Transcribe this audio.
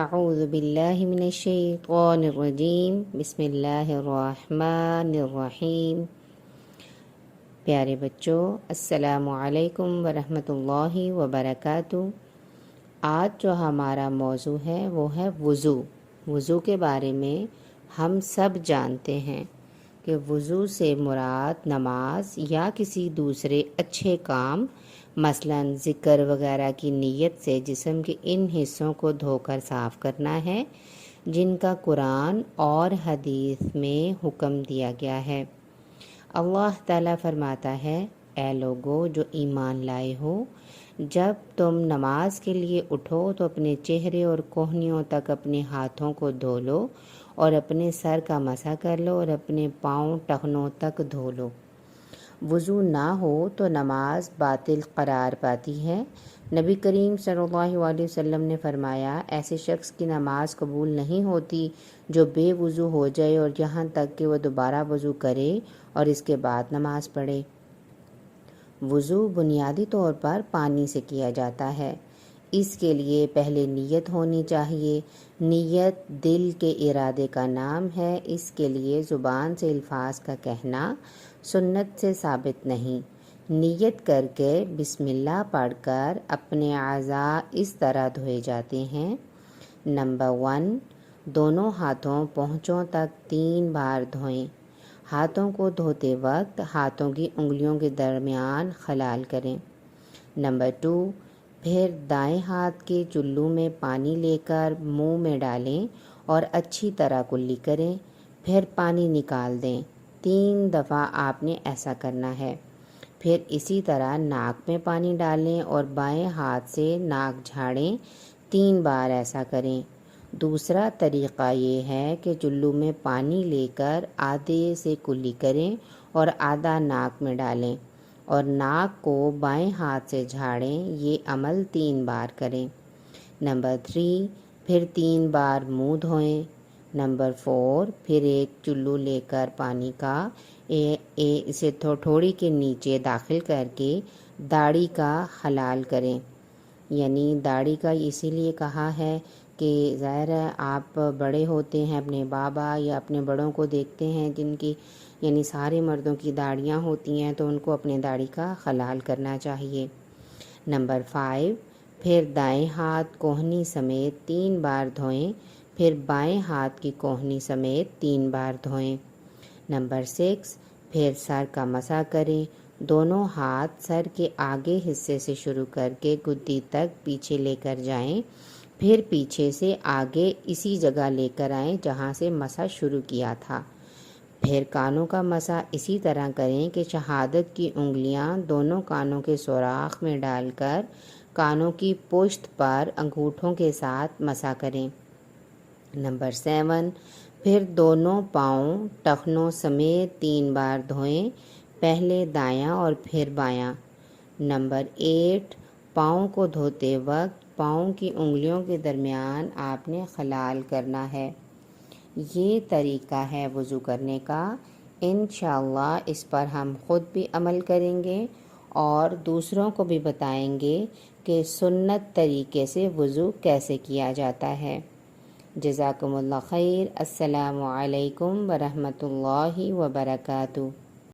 اعوذ باللہ من الشیطان الرجیم بسم اللہ الرحمن الرحیم۔ پیارے بچوں، السلام علیکم ورحمۃ اللہ وبرکاتہ۔ آج جو ہمارا موضوع ہے وہ ہے وضو۔ وضو کے بارے میں ہم سب جانتے ہیں کہ وضو سے مراد نماز یا کسی دوسرے اچھے کام مثلاً ذکر وغیرہ کی نیت سے جسم کے ان حصوں کو دھو کر صاف کرنا ہے جن کا قرآن اور حدیث میں حکم دیا گیا ہے۔ اللہ تعالیٰ فرماتا ہے، اے لوگو جو ایمان لائے ہو، جب تم نماز کے لیے اٹھو تو اپنے چہرے اور کوہنیوں تک اپنے ہاتھوں کو دھو لو اور اپنے سر کا مسح کر لو اور اپنے پاؤں ٹخنوں تک دھو لو۔ وضو نہ ہو تو نماز باطل قرار پاتی ہے۔ نبی کریم صلی اللہ علیہ وسلم نے فرمایا، ایسے شخص کی نماز قبول نہیں ہوتی جو بے وضو ہو جائے اور یہاں تک کہ وہ دوبارہ وضو کرے اور اس کے بعد نماز پڑھے۔ وضو بنیادی طور پر پانی سے کیا جاتا ہے۔ اس کے لیے پہلے نیت ہونی چاہیے۔ نیت دل کے ارادے کا نام ہے، اس کے لیے زبان سے الفاظ کا کہنا سنت سے ثابت نہیں۔ نیت کر کے بسم اللہ پڑھ کر اپنے اعضاء اس طرح دھوئے جاتے ہیں۔ نمبر 1، دونوں ہاتھوں پونچھوں تک 3 بار دھوئیں۔ ہاتھوں کو دھوتے وقت ہاتھوں کی انگلیوں کے درمیان خلال کریں۔ نمبر 2، پھر دائیں ہاتھ کے چلو میں پانی لے کر منہ میں ڈالیں اور اچھی طرح کلی کریں، پھر پانی نکال دیں۔ 3 دفعہ آپ نے ایسا کرنا ہے۔ پھر اسی طرح ناک میں پانی ڈالیں اور بائیں ہاتھ سے ناک جھاڑیں، 3 بار ایسا کریں۔ دوسرا طریقہ یہ ہے کہ چلو میں پانی لے کر آدھے سے کلی کریں اور آدھا ناک میں ڈالیں اور ناک کو بائیں ہاتھ سے جھاڑیں، یہ عمل 3 بار کریں۔ نمبر 3، پھر 3 بار منہ دھوئیں۔ نمبر 4، پھر ایک چلو لے کر پانی کا اسے تھوڑی کے نیچے داخل کر کے داڑھی کا خلال کریں۔ یعنی داڑھی کا اسی لیے کہا ہے کہ ظاہر ہے آپ بڑے ہوتے ہیں، اپنے بابا یا اپنے بڑوں کو دیکھتے ہیں جن کی یعنی سارے مردوں کی داڑھیاں ہوتی ہیں تو ان کو اپنے داڑھی کا خلال کرنا چاہیے۔ نمبر 5، پھر دائیں ہاتھ کوہنی سمیت 3 بار دھوئیں، پھر بائیں ہاتھ کی کوہنی سمیت 3 بار دھوئیں۔ نمبر 6، پھر سر کا مسح کریں۔ دونوں ہاتھ سر کے آگے حصے سے شروع کر کے گدی تک پیچھے لے کر جائیں، پھر پیچھے سے آگے اسی جگہ لے کر آئیں جہاں سے مسح شروع کیا تھا۔ پھر کانوں کا مسح اسی طرح کریں کہ شہادت کی انگلیاں دونوں کانوں کے سوراخ میں ڈال کر کانوں کی پشت پر انگوٹھوں کے ساتھ مسح کریں۔ نمبر 7، پھر دونوں پاؤں ٹخنوں سمیت 3 بار دھوئیں، پہلے دایاں اور پھر بایاں۔ نمبر 8، پاؤں کو دھوتے وقت پاؤں کی انگلیوں کے درمیان آپ نے خلال کرنا ہے۔ یہ طریقہ ہے وضو کرنے کا۔ انشاءاللہ اس پر ہم خود بھی عمل کریں گے اور دوسروں کو بھی بتائیں گے کہ سنت طریقے سے وضو کیسے کیا جاتا ہے۔ جزاکم اللہ خیر۔ السلام علیکم ورحمۃ اللہ وبرکاتہ۔